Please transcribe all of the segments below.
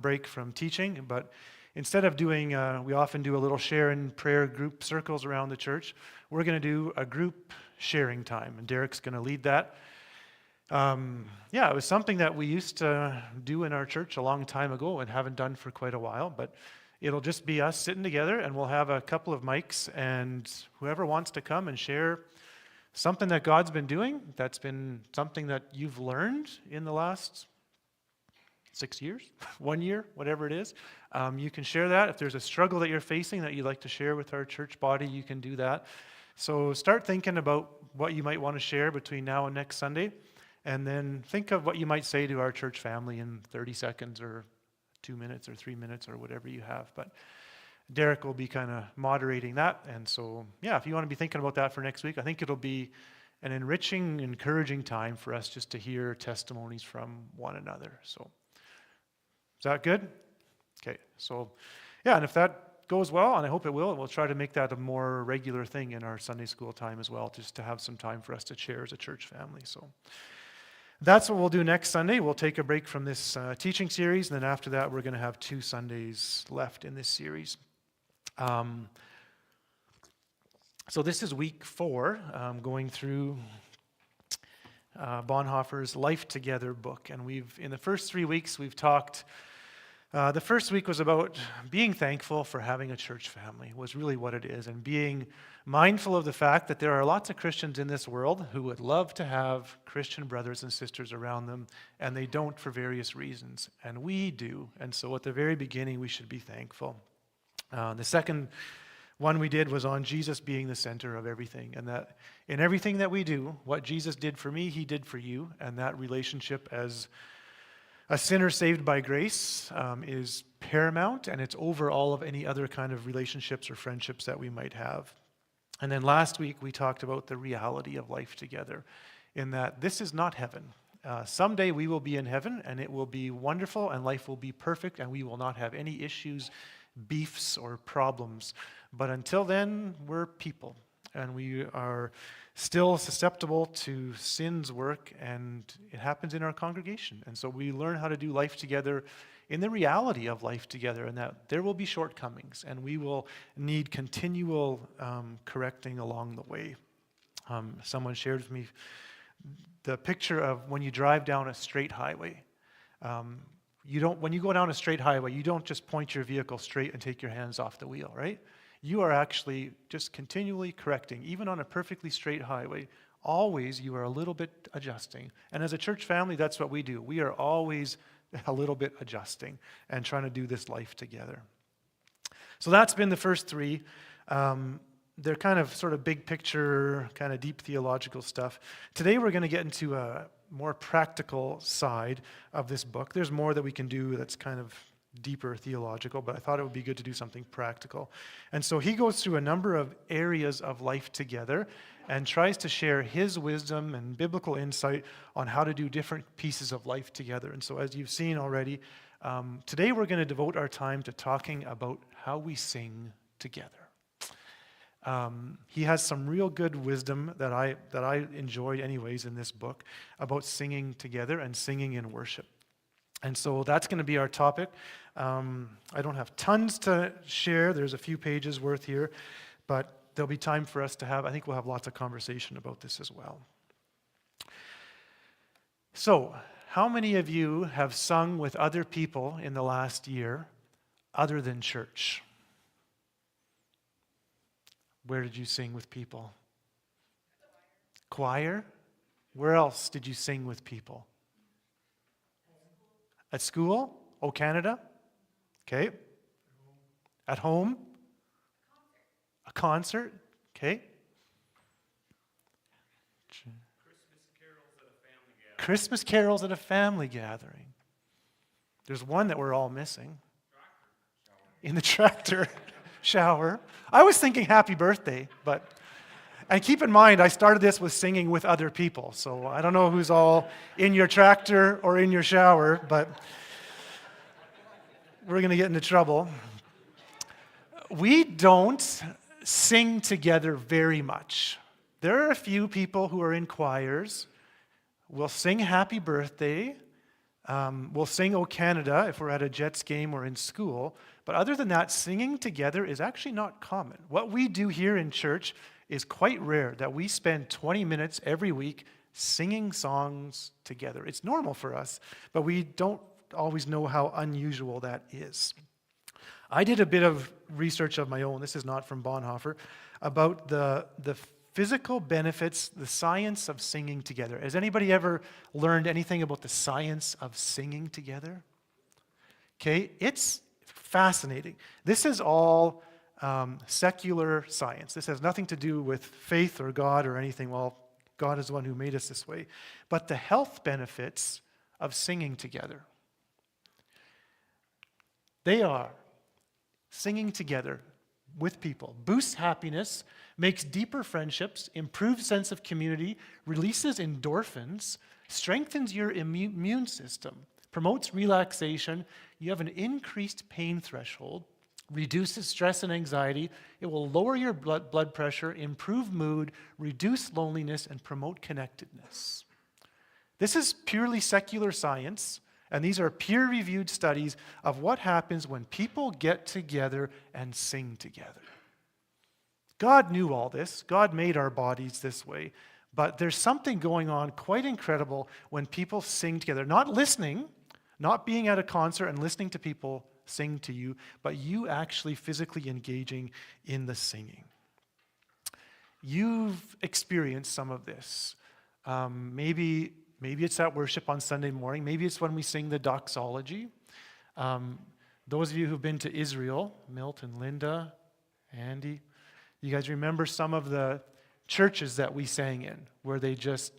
break from teaching, but instead of doing, we often do a little share and prayer group circles around the church, we're going to do a group sharing time, and Derek's going to lead that. It was something that we used to do in our church a long time ago and haven't done for quite a while, but it'll just be us sitting together, and we'll have a couple of mics, and whoever wants to come and share something that God's been doing, that's been something that you've learned in the last 6 years, 1 year, whatever it is. You can share that. If there's a struggle that you're facing that you'd like to share with our church body, you can do that. So start thinking about what you might want to share between now and next Sunday, and then think of what you might say to our church family in 30 seconds or 2 minutes or 3 minutes or whatever you have. But Derek will be kind of moderating that. And so, if you want to be thinking about that for next week, I think it'll be an enriching, encouraging time for us just to hear testimonies from one another. So, is that good? Okay, so and if that goes well, and I hope it will, we'll try to make that a more regular thing in our Sunday school time as well, just to have some time for us to share as a church family. So that's what we'll do next Sunday. We'll take a break from this teaching series, and then after that, we're going to have 2 Sundays left in this series. So this is week 4, going through Bonhoeffer's Life Together book, and in the first 3 weeks, we've talked. The first week was about being thankful for having a church family, was really what it is, and being mindful of the fact that there are lots of Christians in this world who would love to have Christian brothers and sisters around them, and they don't for various reasons, and we do. And so at the very beginning, we should be thankful. The second one we did was on Jesus being the center of everything, and that in everything that we do, what Jesus did for me, he did for you, and that relationship as a sinner saved by grace is paramount, and it's over all of any other kind of relationships or friendships that we might have. And then last week, we talked about the reality of life together, in that this is not heaven. Someday we will be in heaven, and it will be wonderful, and life will be perfect, and we will not have any issues, beefs, or problems. But until then, we're people, and we are still susceptible to sin's work, and it happens in our congregation. And so we learn how to do life together in the reality of life together, and that there will be shortcomings, and we will need continual correcting along the way. Someone shared with me the picture of when you drive down a straight highway. When you go down a straight highway, you don't just point your vehicle straight and take your hands off the wheel, right? You are actually just continually correcting. Even on a perfectly straight highway, always you are a little bit adjusting. And as a church family, that's what we do. We are always a little bit adjusting and trying to do this life together. So that's been the first 3. They're kind of sort of big picture, kind of deep theological stuff. Today we're going to get into a more practical side of this book. There's more that we can do that's kind of deeper theological, but I thought it would be good to do something practical. And so he goes through a number of areas of life together and tries to share his wisdom and biblical insight on how to do different pieces of life together. And so as you've seen already, today we're going to devote our time to talking about how we sing together. He has some real good wisdom that I enjoyed anyways in this book about singing together and singing in worship. And so that's going to be our topic. I don't have tons to share. There's a few pages worth here, but there'll be time for us to I think we'll have lots of conversation about this as well. So, how many of you have sung with other people in the last year other than church? Where did you sing with people? Choir? Where else did you sing with people? At school? Oh, Canada? Okay. At home? A concert? Okay. Christmas carols at a family gathering. There's one that we're all missing. In the tractor shower. I was thinking happy birthday, and keep in mind, I started this with singing with other people, so I don't know who's all in your tractor or in your shower, but we're going to get into trouble. We don't sing together very much. There are a few people who are in choirs. We'll sing happy birthday. We'll sing "O Canada" if we're at a Jets game or in school. But other than that, singing together is actually not common. What we do here in church is quite rare, that we spend 20 minutes every week singing songs together. It's normal for us, but we don't always know how unusual that is. I did a bit of research of my own, this is not from Bonhoeffer, about the physical benefits, the science of singing together. Has anybody ever learned anything about the science of singing together? Okay, it's fascinating. This is all secular science. This has nothing to do with faith or God or anything. Well, God is the one who made us this way. But the health benefits of singing together, they are singing together with people boosts happiness, makes deeper friendships, improves sense of community, releases endorphins, strengthens your immune system, promotes relaxation. You have an increased pain threshold, reduces stress and anxiety. It will lower your blood pressure, improve mood, reduce loneliness, and promote connectedness. This is purely secular science, and these are peer-reviewed studies of what happens when people get together and sing together. God knew all this. God made our bodies this way. But there's something going on quite incredible when people sing together. Not listening, not being at a concert and listening to people sing to you, but you actually physically engaging in the singing. You've experienced some of this. Maybe it's at worship on Sunday morning. Maybe it's when we sing the doxology. Those of you who've been to Israel, Milton, Linda, Andy, you guys remember some of the churches that we sang in where it just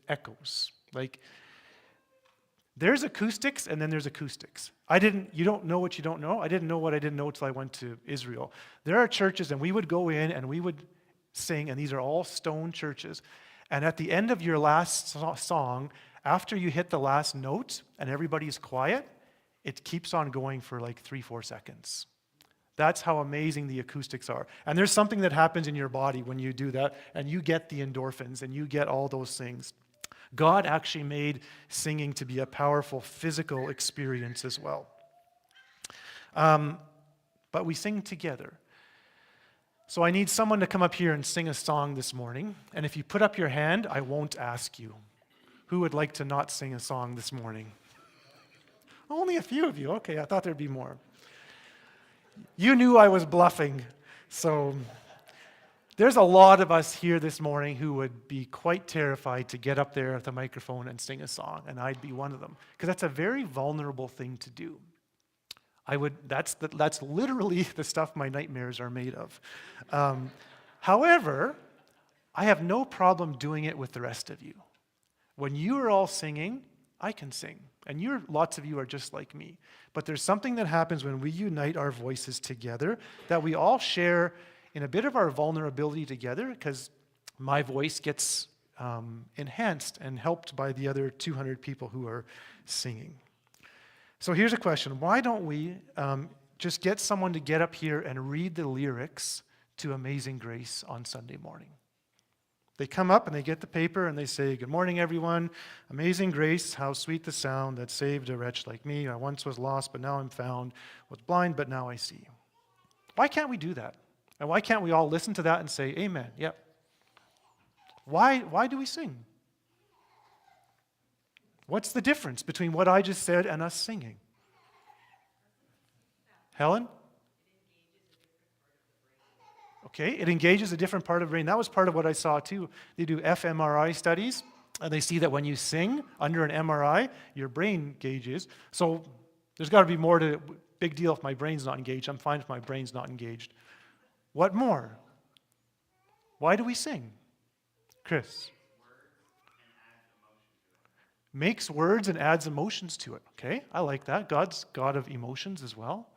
echoes. Like, there's acoustics and then there's acoustics. You don't know what you don't know. I didn't know what I didn't know until I went to Israel. There are churches and we would go in and we would sing, and these are all stone churches. And at the end of your last song, after you hit the last note and everybody's quiet, it keeps on going for like 3-4 seconds. That's how amazing the acoustics are. And there's something that happens in your body when you do that, and you get the endorphins, and you get all those things. God actually made singing to be a powerful physical experience as well. But we sing together. So I need someone to come up here and sing a song this morning. And if you put up your hand, I won't ask you. Who would like to not sing a song this morning? Only a few of you. Okay, I thought there'd be more. You knew I was bluffing. So there's a lot of us here this morning who would be quite terrified to get up there at the microphone and sing a song, and I'd be one of them, because that's a very vulnerable thing to do. That's literally the stuff my nightmares are made of. However, I have no problem doing it with the rest of you. When you are all singing, I can sing, and lots of you are just like me. But there's something that happens when we unite our voices together, that we all share in a bit of our vulnerability together, because my voice gets enhanced and helped by the other 200 people who are singing. So here's a question. Why don't we just get someone to get up here and read the lyrics to Amazing Grace on Sunday morning? They come up and they get the paper and they say, "Good morning, everyone. Amazing grace, how sweet the sound that saved a wretch like me. I once was lost, but now I'm found. Was blind, but now I see." Why can't we do that? And why can't we all listen to that and say, "Amen"? Yep. Why do we sing? What's the difference between what I just said and us singing? Helen? Okay, it engages a different part of the brain. That was part of what I saw too. They do fMRI studies, and they see that when you sing under an MRI, your brain engages. So there's got to be more to it. Big deal if my brain's not engaged. I'm fine if my brain's not engaged. What more? Why do we sing? Chris? Makes words and adds emotions to it. Okay, I like that. God's God of emotions as well.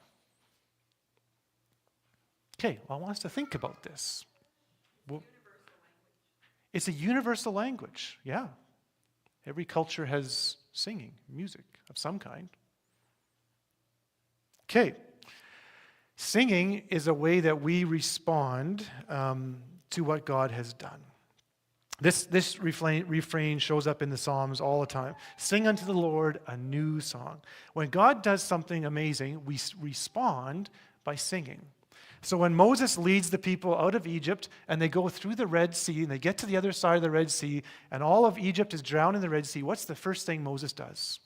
Okay, well, I want us to think about this. Well, it's a universal language, yeah. Every culture has singing, music of some kind. Okay, singing is a way that we respond to what God has done. This refrain shows up in the Psalms all the time. Sing unto the Lord a new song. When God does something amazing, we respond by singing. So when Moses leads the people out of Egypt and they go through the Red Sea and they get to the other side of the Red Sea and all of Egypt is drowned in the Red Sea, what's the first thing Moses does?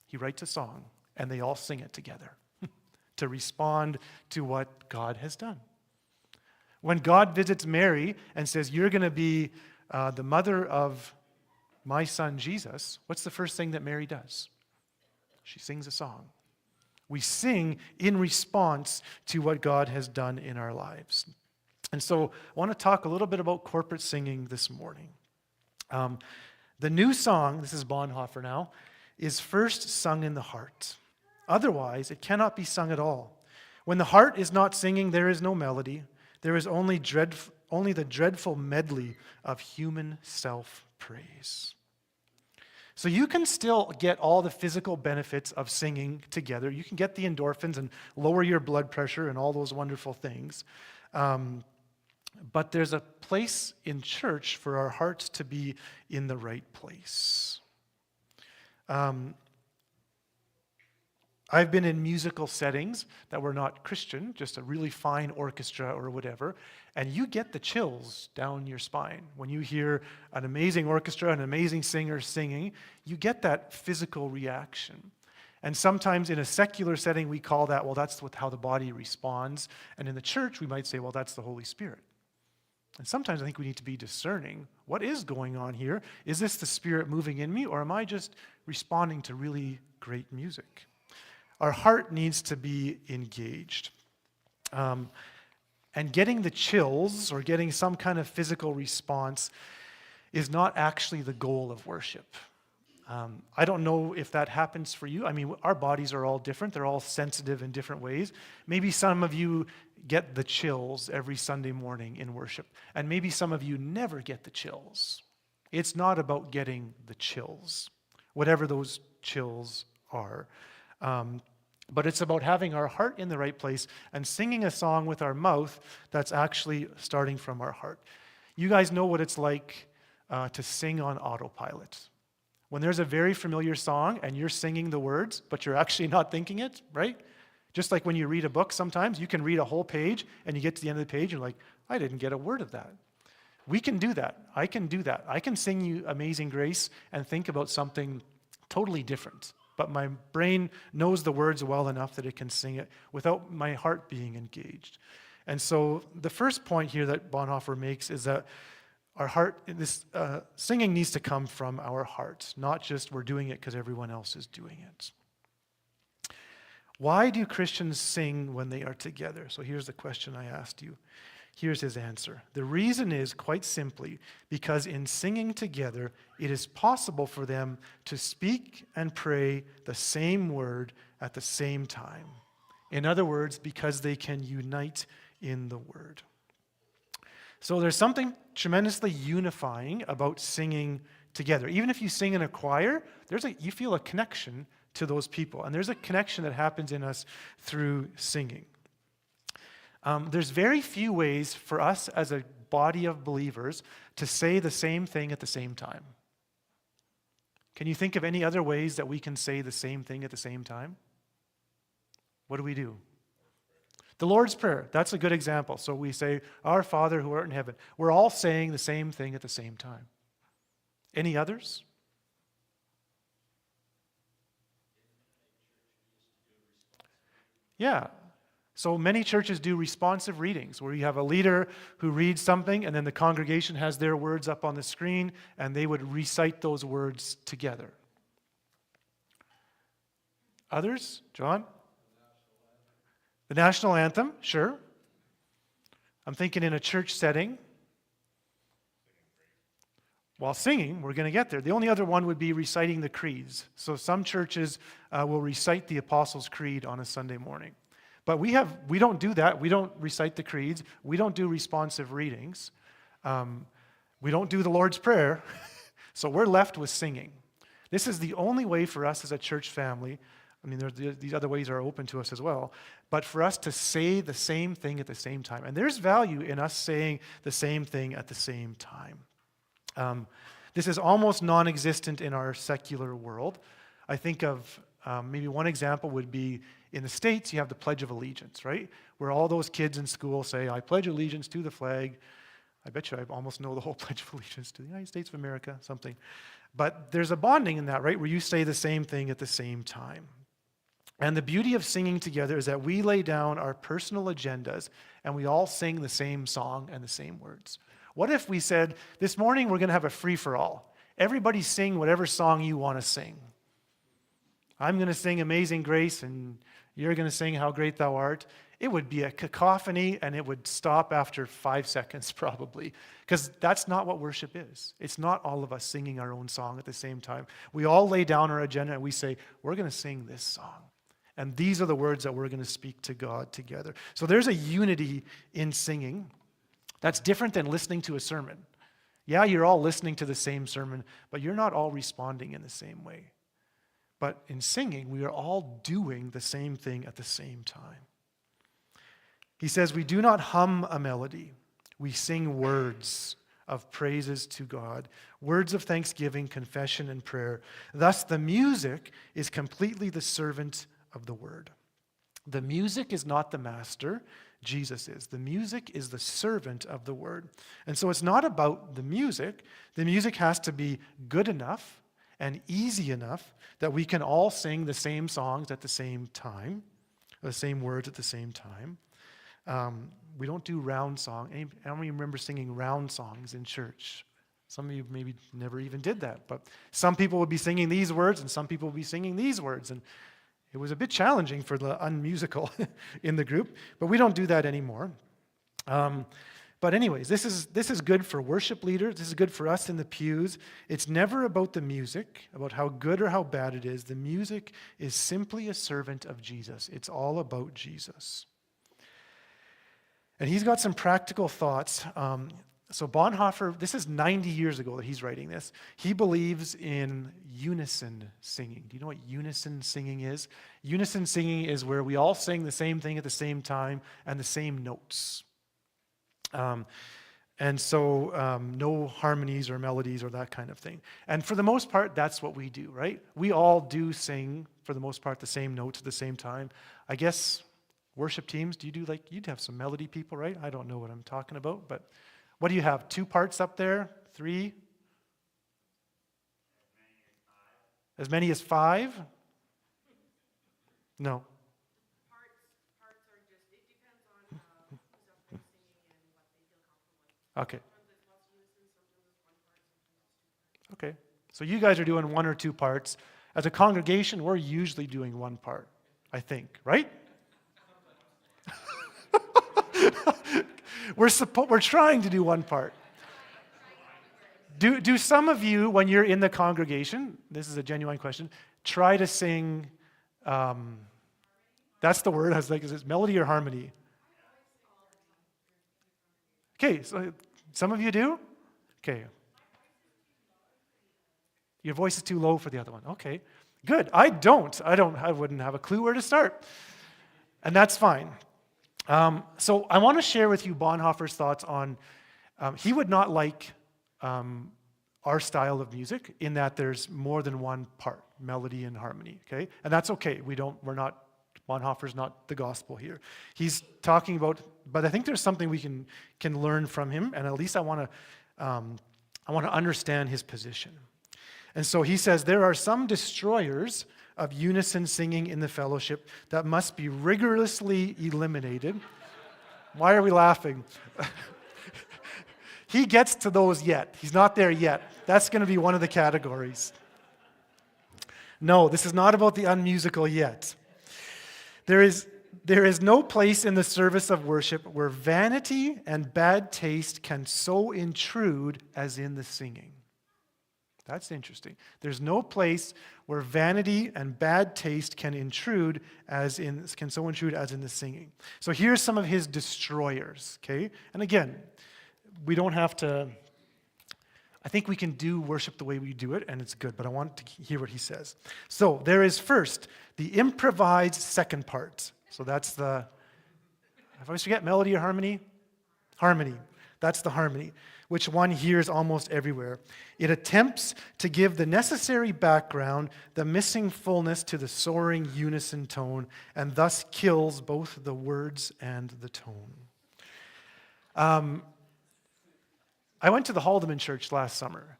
He writes a song and they all sing it together to respond to what God has done. When God visits Mary and says, you're going to be the mother of my son Jesus, what's the first thing that Mary does? She sings a song. We sing in response to what God has done in our lives. And so I want to talk a little bit about corporate singing this morning. The new song, this is Bonhoeffer now, is first sung in the heart. Otherwise, it cannot be sung at all. When the heart is not singing, there is no melody. There is only the dreadful medley of human self-praise. So you can still get all the physical benefits of singing together. You can get the endorphins and lower your blood pressure and all those wonderful things. But there's a place in church for our hearts to be in the right place. I've been in musical settings that were not Christian, just a really fine orchestra or whatever, and you get the chills down your spine. When you hear an amazing orchestra, an amazing singer singing, you get that physical reaction. And sometimes in a secular setting, we call that, well, that's how the body responds. And in the church, we might say, well, that's the Holy Spirit. And sometimes I think we need to be discerning. What is going on here? Is this the Spirit moving in me, or am I just responding to really great music? Our heart needs to be engaged. And getting the chills or getting some kind of physical response is not actually the goal of worship. I don't know if that happens for you. I mean, our bodies are all different. They're all sensitive in different ways. Maybe some of you get the chills every Sunday morning in worship, and maybe some of you never get the chills. It's not about getting the chills, whatever those chills are. But it's about having our heart in the right place and singing a song with our mouth that's actually starting from our heart. You guys know what it's like to sing on autopilot. When there's a very familiar song and you're singing the words, but you're actually not thinking it, right? Just like when you read a book sometimes, you can read a whole page and you get to the end of the page and you're like, I didn't get a word of that. We can do that. I can do that. I can sing you Amazing Grace and think about something totally different. But my brain knows the words well enough that it can sing it without my heart being engaged. And so the first point here that Bonhoeffer makes is that our heart, this singing needs to come from our hearts, not just we're doing it because everyone else is doing it. Why do Christians sing when they are together? So here's the question I asked you. Here's his answer. The reason is, quite simply, because in singing together, it is possible for them to speak and pray the same word at the same time. In other words, because they can unite in the word. So there's something tremendously unifying about singing together. Even if you sing in a choir, you feel a connection to those people. And there's a connection that happens in us through singing. There's very few ways for us as a body of believers to say the same thing at the same time. Can you think of any other ways that we can say the same thing at the same time? What do? The Lord's Prayer, that's a good example. So we say, Our Father who art in heaven. We're all saying the same thing at the same time. Any others? Yeah. So many churches do responsive readings where you have a leader who reads something and then the congregation has their words up on the screen and they would recite those words together. Others? John? The national anthem, sure. I'm thinking in a church setting. While singing, we're going to get there. The only other one would be reciting the creeds. So some churches will recite the Apostles' Creed on a Sunday morning. But we don't do that. We don't recite the creeds. We don't do responsive readings. We don't do the Lord's Prayer. So we're left with singing. This is the only way for us as a church family, these other ways are open to us as well. But for us to say the same thing at the same time, and there's value in us saying the same thing at the same time. This is almost non-existent in our secular world. I think of maybe one example would be in the States, you have the Pledge of Allegiance, right? Where all those kids in school say, I pledge allegiance to the flag. I bet you I almost know the whole Pledge of Allegiance to the United States of America, something. But there's a bonding in that, right? Where you say the same thing at the same time. And the beauty of singing together is that we lay down our personal agendas and we all sing the same song and the same words. What if we said, this morning we're going to have a free-for-all. Everybody sing whatever song you want to sing. I'm going to sing Amazing Grace and you're going to sing How Great Thou Art. It would be a cacophony and it would stop after 5 seconds probably, because that's not what worship is. It's not all of us singing our own song at the same time. We all lay down our agenda and we say, we're going to sing this song. And these are the words that we're going to speak to God together. So there's a unity in singing that's different than listening to a sermon. Yeah, you're all listening to the same sermon, but you're not all responding in the same way. But in singing, we are all doing the same thing at the same time. He says, we do not hum a melody. We sing words of praises to God, words of thanksgiving, confession, and prayer. Thus, the music is completely the servant of the word. The music is not the master, Jesus is. The music is the servant of the word. And so it's not about the music. The music has to be good enough and easy enough that we can all sing the same songs at the same time, the same words at the same time. We don't do round song. I don't even remember singing round songs in church. Some of you maybe never even did that. But some people would be singing these words and some people would be singing these words. And it was a bit challenging for the unmusical in the group. But we don't do that anymore. But anyways, this is good for worship leaders. This is good for us in the pews. It's never about the music, about how good or how bad it is. The music is simply a servant of Jesus. It's all about Jesus. And he's got some practical thoughts. So Bonhoeffer, this is 90 years ago that he's writing this. He believes in unison singing. Do you know what unison singing is? Unison singing is where we all sing the same thing at the same time and the same notes. And so no harmonies or melodies or that kind of thing. And for the most part, that's what we do, right? We all do sing, for the most part, the same notes at the same time. I guess worship teams, you'd have some melody people, right? I don't know what I'm talking about, but what do you have? 2 parts up there? 3? As many as 5? No. Okay. Okay. So you guys are doing 1 or 2 parts. As a congregation, we're usually doing 1 part, I think, right? We're trying to do 1 part. Do some of you, when you're in the congregation, this is a genuine question, try to sing, that's the word, I was like, is it melody or harmony? Okay, so some of you do? Okay. Your voice is too low for the other one. Okay, good. I wouldn't have a clue where to start. And that's fine. So I want to share with you Bonhoeffer's thoughts on, he would not like our style of music in that there's more than 1 part, melody and harmony, okay? And that's okay. Bonhoeffer's not the gospel here. He's talking about, but I think there's something we can learn from him, and at least I want to understand his position. And so he says, there are some destroyers of unison singing in the fellowship that must be rigorously eliminated. Why are we laughing? He gets to those yet. He's not there yet. That's going to be one of the categories. No, this is not about the unmusical yet. There is no place in the service of worship where vanity and bad taste can so intrude as in the singing. That's interesting. There's no place where vanity and bad taste can so intrude as in the singing. So here's some of his destroyers, okay? And again, we don't have to I think we can do worship the way we do it, and it's good, but I want to hear what he says. So there is first the improvised second part. So that's the, I always forget, melody or harmony? Harmony. That's the harmony, which one hears almost everywhere. It attempts to give the necessary background, the missing fullness to the soaring unison tone, and thus kills both the words and the tone. I went to the Haldeman Church last summer.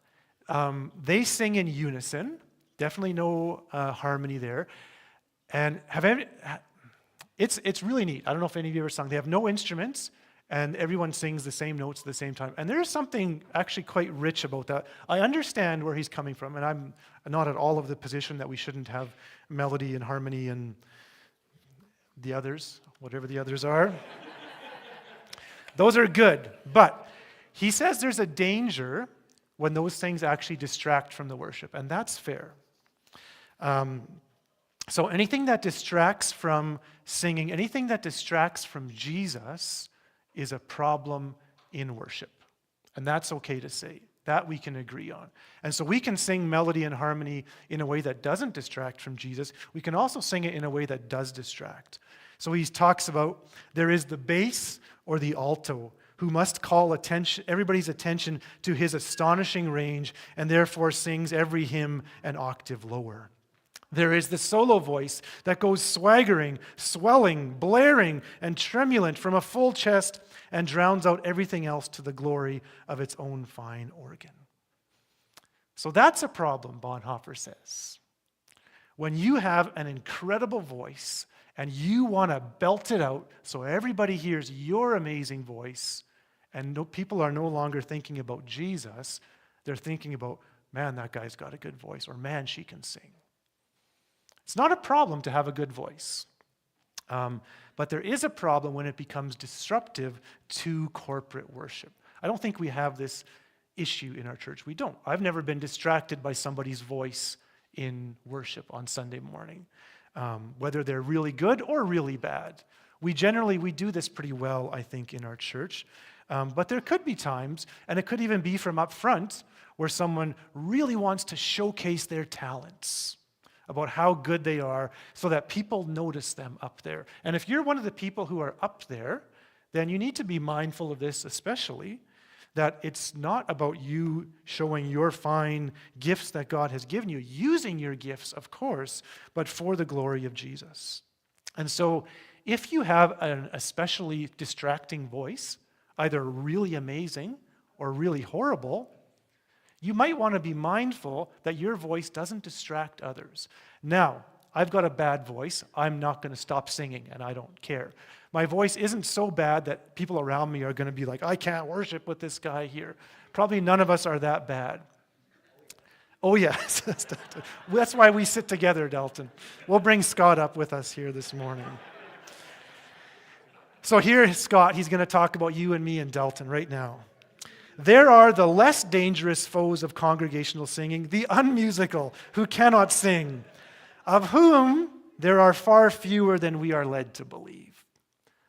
They sing in unison, definitely no harmony there. And it's really neat. I don't know if any of you ever sung. They have no instruments, and everyone sings the same notes at the same time. And there's something actually quite rich about that. I understand where he's coming from, and I'm not at all of the position that we shouldn't have melody and harmony and the others, whatever the others are. Those are good, but he says there's a danger when those things actually distract from the worship, and that's fair. So anything that distracts from singing, anything that distracts from Jesus is a problem in worship. And that's okay to say. That we can agree on. And so we can sing melody and harmony in a way that doesn't distract from Jesus. We can also sing it in a way that does distract. So he talks about there is the bass or the alto who must call everybody's attention to his astonishing range and therefore sings every hymn an octave lower. There is the solo voice that goes swaggering, swelling, blaring, and tremulant from a full chest and drowns out everything else to the glory of its own fine organ. So that's a problem, Bonhoeffer says. When you have an incredible voice and you want to belt it out so everybody hears your amazing voice, and people are no longer thinking about Jesus, they're thinking about, man, that guy's got a good voice, or man, she can sing. It's not a problem to have a good voice, but there is a problem when it becomes disruptive to corporate worship. I don't think we have this issue in our church. We don't. I've never been distracted by somebody's voice in worship on Sunday morning, whether they're really good or really bad. We do this pretty well, I think, in our church. But there could be times, and it could even be from up front, where someone really wants to showcase their talents about how good they are so that people notice them up there. And if you're one of the people who are up there, then you need to be mindful of this especially, that it's not about you showing your fine gifts that God has given you, using your gifts, of course, but for the glory of Jesus. And so if you have an especially distracting voice, either really amazing or really horrible, you might want to be mindful that your voice doesn't distract others. Now, I've got a bad voice. I'm not going to stop singing, and I don't care. My voice isn't so bad that people around me are going to be like, I can't worship with this guy here. Probably none of us are that bad. Oh, yes. That's why we sit together, Dalton. We'll bring Scott up with us here this morning. So here's Scott. He's going to talk about you and me and Dalton right now. There are the less dangerous foes of congregational singing, the unmusical, who cannot sing, of whom there are far fewer than we are led to believe.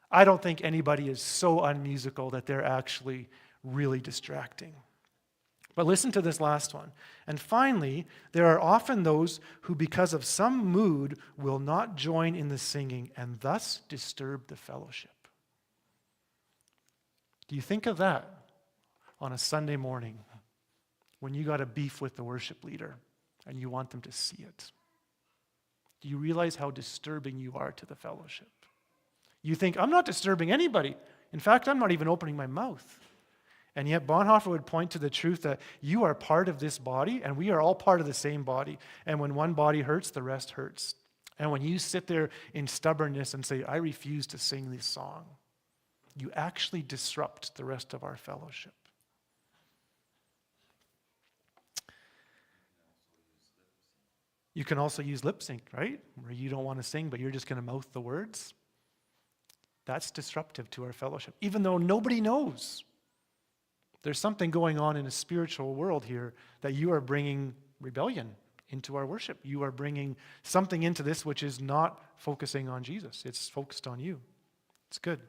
I don't think anybody is so unmusical that they're actually really distracting. But listen to this last one. And finally, there are often those who, because of some mood, will not join in the singing and thus disturb the fellowship. Do you think of that on a Sunday morning when you got a beef with the worship leader and you want them to see it? Do you realize how disturbing you are to the fellowship? You think, I'm not disturbing anybody. In fact, I'm not even opening my mouth. And yet Bonhoeffer would point to the truth that you are part of this body and we are all part of the same body. And when one body hurts, the rest hurts. And when you sit there in stubbornness and say, I refuse to sing this song, you actually disrupt the rest of our fellowship. You can also use lip sync, right? Where you don't want to sing, but you're just going to mouth the words. That's disruptive to our fellowship, even though nobody knows. There's something going on in a spiritual world here that you are bringing rebellion into our worship. You are bringing something into this which is not focusing on Jesus. It's focused on you. It's good.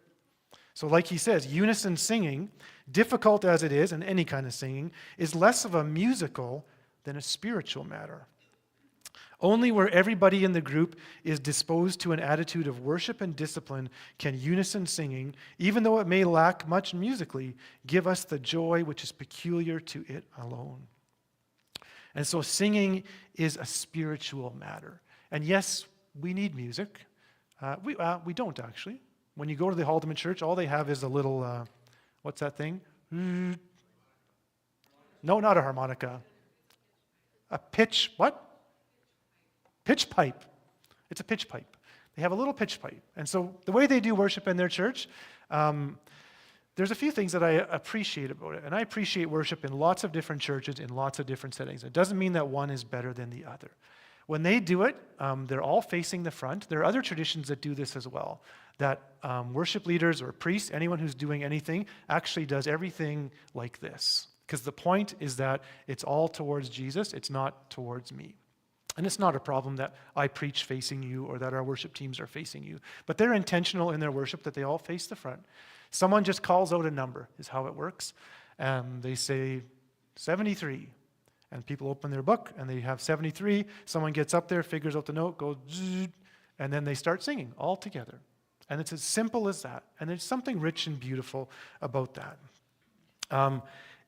So like he says, unison singing, difficult as it is, and any kind of singing, is less of a musical than a spiritual matter. Only where everybody in the group is disposed to an attitude of worship and discipline can unison singing, even though it may lack much musically, give us the joy which is peculiar to it alone. And so singing is a spiritual matter. And yes, we need music. We don't actually. When you go to the Haldeman Church, all they have is a little, what's that thing? No, not a harmonica. A pitch, what? Pitch pipe. It's a pitch pipe. They have a little pitch pipe. And so the way they do worship in their church, there's a few things that I appreciate about it. And I appreciate worship in lots of different churches, in lots of different settings. It doesn't mean that one is better than the other. When they do it, they're all facing the front. There are other traditions that do this as well, that worship leaders or priests, anyone who's doing anything, actually does everything like this. Because the point is that it's all towards Jesus, it's not towards me. And it's not a problem that I preach facing you or that our worship teams are facing you. But they're intentional in their worship that they all face the front. Someone just calls out a number, is how it works. They say 73. And people open their book and they have 73. Someone gets up there, figures out the note, goes, and then they start singing all together. And it's as simple as that. And there's something rich and beautiful about that.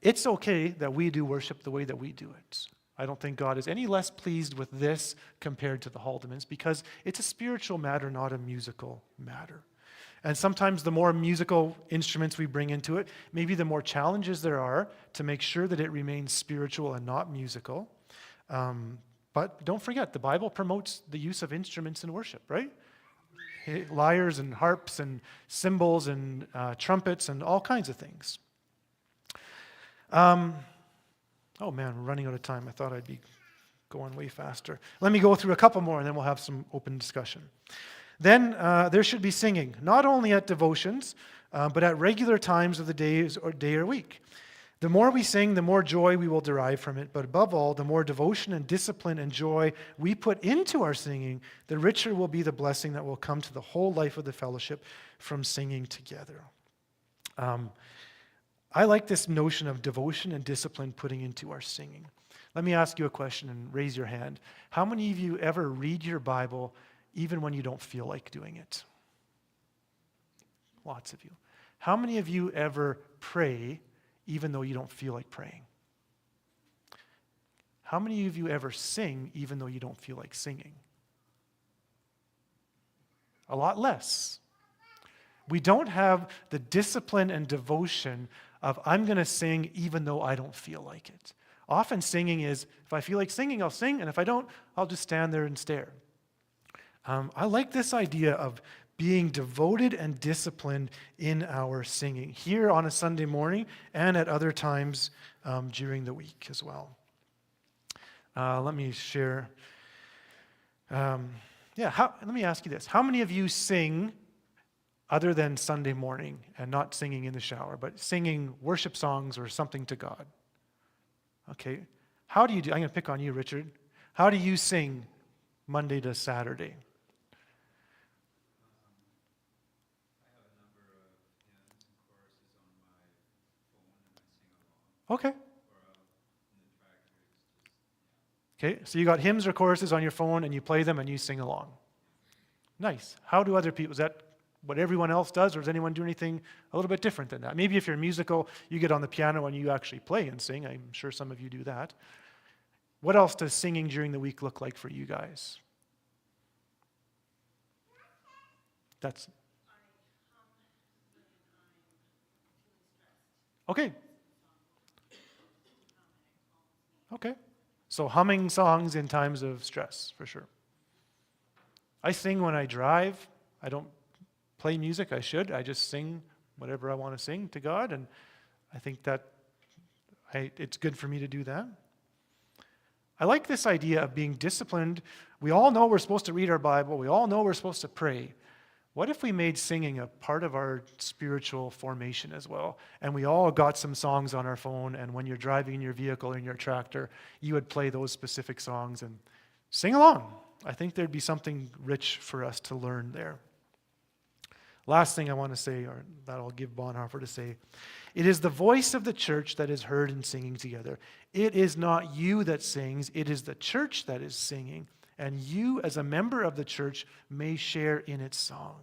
It's okay that we do worship the way that we do it. I don't think God is any less pleased with this compared to the Haldemans because it's a spiritual matter, not a musical matter. And sometimes the more musical instruments we bring into it, maybe the more challenges there are to make sure that it remains spiritual and not musical. But don't forget, the Bible promotes the use of instruments in worship, right? Lyres and harps and cymbals and trumpets and all kinds of things. Oh man, we're running out of time. I thought I'd be going way faster. Let me go through a couple more and then we'll have some open discussion. Then there should be singing, not only at devotions, but at regular times of the day or week. The more we sing, the more joy we will derive from it. But above all, the more devotion and discipline and joy we put into our singing, the richer will be the blessing that will come to the whole life of the fellowship from singing together. I like this notion of devotion and discipline putting into our singing. Let me ask you a question and raise your hand. How many of you ever read your Bible even when you don't feel like doing it? Lots of you. How many of you ever pray even though you don't feel like praying? How many of you ever sing even though you don't feel like singing? A lot less. We don't have the discipline and devotion of I'm going to sing even though I don't feel like it. Often singing is, if I feel like singing, I'll sing, and if I don't, I'll just stand there and stare. I like this idea of being devoted and disciplined in our singing, here on a Sunday morning and at other times during the week as well. Let me share. Let me ask you this. How many of you sing other than Sunday morning and not singing in the shower, but singing worship songs or something to God? Okay. How do you do? I'm going to pick on you, Richard. How do you sing Monday to Saturday? Okay. Okay, so you got hymns or choruses on your phone and you play them and you sing along. Nice. How do other people, is that what everyone else does, or does anyone do anything a little bit different than that? Maybe if you're musical, you get on the piano and you actually play and sing. I'm sure some of you do that. What else does singing during the week look like for you guys? That's okay. Okay. So humming songs in times of stress, for sure. I sing when I drive. I don't play music. I should. I just sing whatever I want to sing to God, and I think that it's good for me to do that. I like this idea of being disciplined. We all know we're supposed to read our Bible. We all know we're supposed to pray. What if we made singing a part of our spiritual formation as well? And we all got some songs on our phone, and when you're driving in your vehicle or in your tractor, you would play those specific songs and sing along. I think there'd be something rich for us to learn there. Last thing I want to say, or that I'll give Bonhoeffer to say, it is the voice of the church that is heard in singing together. It is not you that sings, it is the church that is singing, and you as a member of the church may share in its song.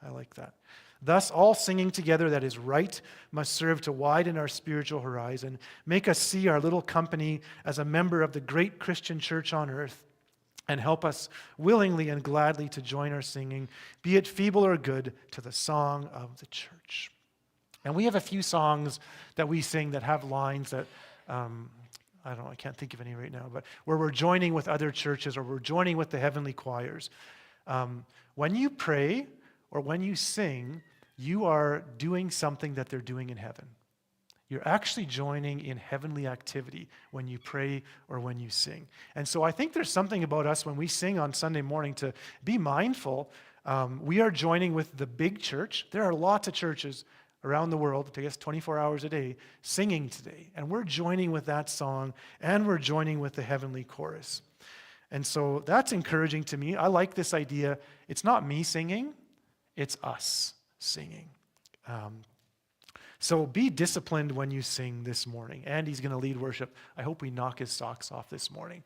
I like that. Thus, all singing together that is right must serve to widen our spiritual horizon, make us see our little company as a member of the great Christian church on earth, and help us willingly and gladly to join our singing, be it feeble or good, to the song of the church. And we have a few songs that we sing that have lines that, I can't think of any right now, but where we're joining with other churches or we're joining with the heavenly choirs. When you pray or when you sing, you are doing something that they're doing in heaven. You're actually joining in heavenly activity when you pray or when you sing. And so I think there's something about us when we sing on Sunday morning to be mindful. We are joining with the big church. There are lots of churches around the world, I guess 24 hours a day, singing today. And we're joining with that song, and we're joining with the heavenly chorus. And so that's encouraging to me. I like this idea. It's not me singing, it's us singing. So be disciplined when you sing this morning. Andy's going to lead worship. I hope we knock his socks off this morning.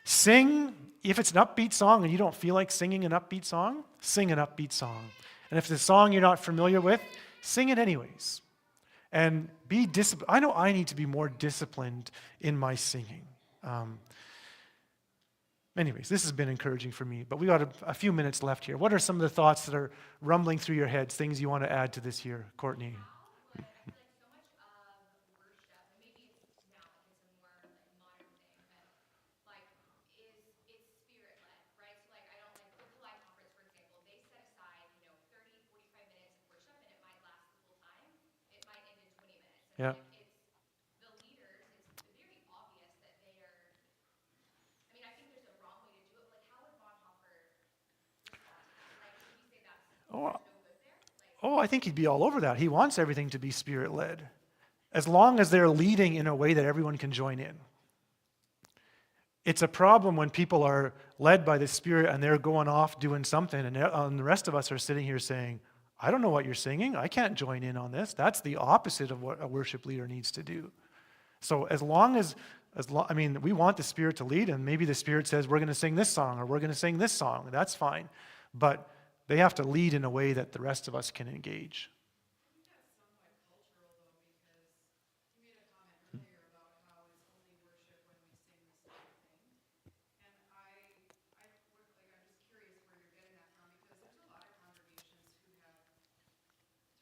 Sing, if it's an upbeat song and you don't feel like singing an upbeat song, sing an upbeat song. And if it's a song you're not familiar with, sing it anyways. And be disciplined. I know I need to be more disciplined in my singing. Anyways, this has been encouraging for me, but we got a few minutes left here. What are some of the thoughts that are rumbling through your heads, things you want to add to this here, Courtney? Yeah. Oh, I think he'd be all over that. He wants everything to be Spirit-led, as long as they're leading in a way that everyone can join in. It's a problem when people are led by the Spirit and they're going off doing something, and the rest of us are sitting here saying, I don't know what you're singing. I can't join in on this. That's the opposite of what a worship leader needs to do. So as long as we want the Spirit to lead, and maybe the Spirit says, we're going to sing this song, or we're going to sing this song. That's fine. But they have to lead in a way that the rest of us can engage. I think that's somewhat cultural, though, because you made a comment earlier about how it's only worship when we sing the same thing. And I'm just curious where you're getting that from, because there's a lot of congregations who have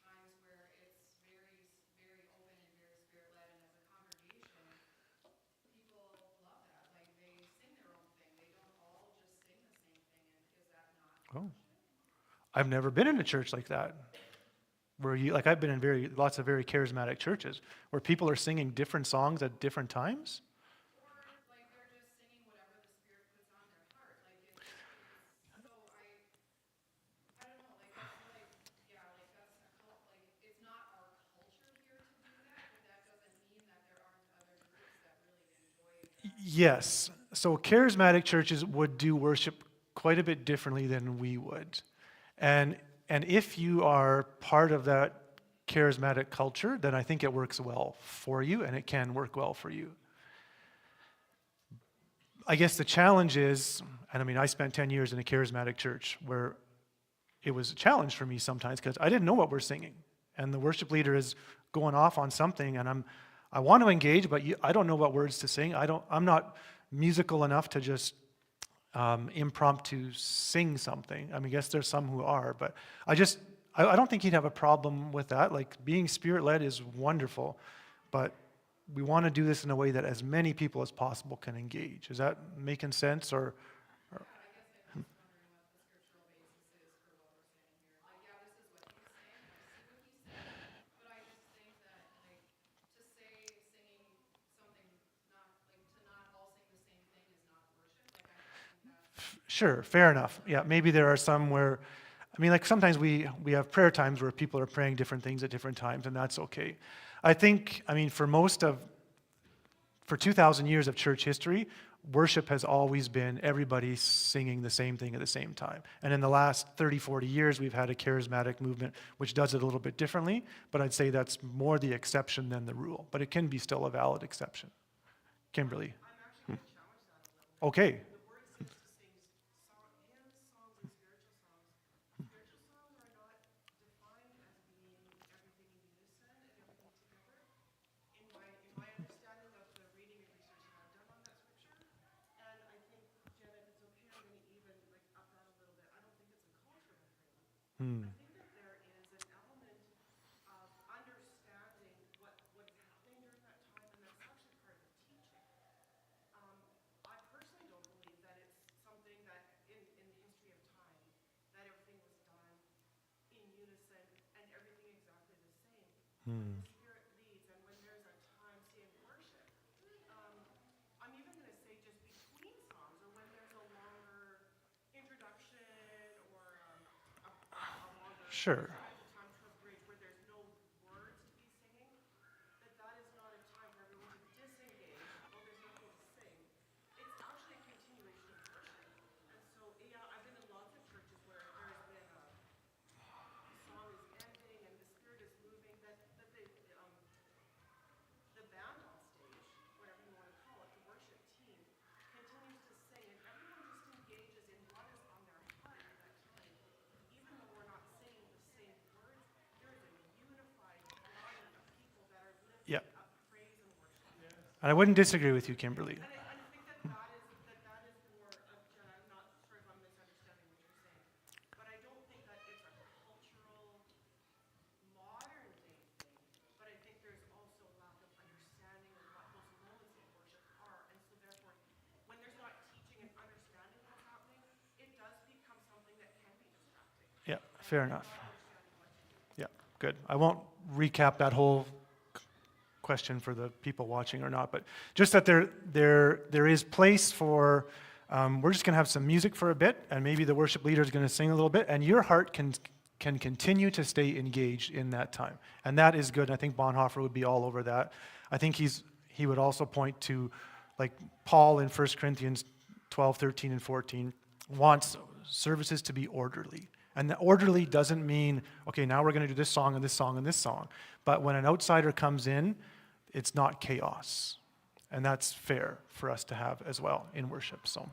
times where it's very, very open and very Spirit-led, and as a congregation, people love that. Like, they sing their own thing. They don't all just sing the same thing, and is that not worship? I've never been in a church like that, where I've been in lots of very charismatic churches where people are singing different songs at different times. Or like they're just singing whatever the Spirit puts on their heart. Like it's so I don't know. Like I feel like that's it's not our culture here to do that, but that doesn't mean that there aren't other groups that really enjoy that. Yes. So charismatic churches would do worship quite a bit differently than we would. And if you are part of that charismatic culture, then I think it works well for you, and it can work well for you. I guess the challenge is, and I spent 10 years in a charismatic church where it was a challenge for me sometimes because I didn't know what we're singing. And the worship leader is going off on something, and I want to engage, but I don't know what words to sing. I'm not musical enough to just impromptu sing something. I guess there's some who are, but I don't think he'd have a problem with that. Like, being Spirit-led is wonderful, but we want to do this in a way that as many people as possible can engage. Is that making sense? Yeah, I guess I'm just wondering what the scriptural basis is for what we're saying here. Like, yeah, this is what he's saying, and I see what he's saying, but I just think that, like, to say singing something to not all sing the same thing is not worship. Like, I don't think that's... Sure, fair enough. Yeah, maybe there are some where, sometimes we have prayer times where people are praying different things at different times, and that's okay. I think, for 2,000 years of church history, worship has always been everybody singing the same thing at the same time. And in the last 30, 40 years, we've had a charismatic movement which does it a little bit differently, but I'd say that's more the exception than the rule. But it can be still a valid exception. Kimberly. I'm actually going to challenge that a little bit. Okay. The word seems to sing hymns, songs, and spiritual songs. Spiritual songs are not defined as being everything in unison and everything together. In my understanding of the reading and research that I've done on that scripture, and I think, Jen, if it's okay, I'm going to even like up that a little bit. I don't think it's a cultural thing. I think that there is an element of understanding what is happening during that time, and that's actually part of the teaching. Um, I personally don't believe that it's something that in the history of time that everything was done in unison and everything exactly the same. When the Spirit leads and when there's a time, say in worship, um, I'm even going to say just between songs or when there's a longer introduction or a longer Sure. time to a bridge where there's no words to be singing, that is not a time for everyone to disengage. Oh, there's nothing to sing. It's actually a continuation of worship. And so, yeah, I've been in lots of churches where there's been a song is ending and the Spirit is moving, that the band on stage, whatever you want to call it, the worship team, continues to sing, and everyone just engages in what is on their heart at that time. Even though we're not saying the same words, there is a unified body of people that are Yeah. lifting up praise and worship. And I wouldn't disagree with you, Kimberly. And I think that is more of, Jen, I'm not sure if I'm misunderstanding what you're saying, but I don't think that it's a cultural modern day thing, but I think there's also lack of understanding of what those moments of worship are. And so therefore, when there's not teaching and understanding what's happening, it does become something that can be distracting. Yeah, fair enough. Not understanding what to do. Yeah, good. I won't recap that whole question for the people watching or not, but just that there is place for, we're just going to have some music for a bit, and maybe the worship leader is going to sing a little bit, and your heart can continue to stay engaged in that time. And that is good. I think Bonhoeffer would be all over that. I think he would also point to, like Paul in 1 Corinthians 12, 13, and 14, wants services to be orderly. And the orderly doesn't mean, okay, now we're going to do this song and this song and this song. But when an outsider comes in, it's not chaos. And that's fair for us to have as well in worship. So,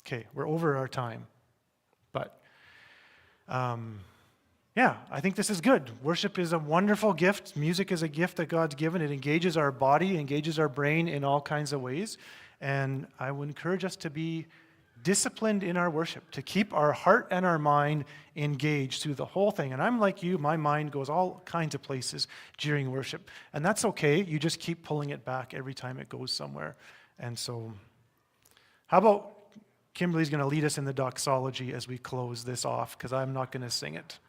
okay, we're over our time. But, yeah, I think this is good. Worship is a wonderful gift. Music is a gift that God's given. It engages our body, engages our brain in all kinds of ways. And I would encourage us to be disciplined in our worship, to keep our heart and our mind engaged through the whole thing. And I'm like you, my mind goes all kinds of places during worship. And that's okay. You just keep pulling it back every time it goes somewhere. And so, how about Kimberly's going to lead us in the doxology as we close this off, because I'm not going to sing it.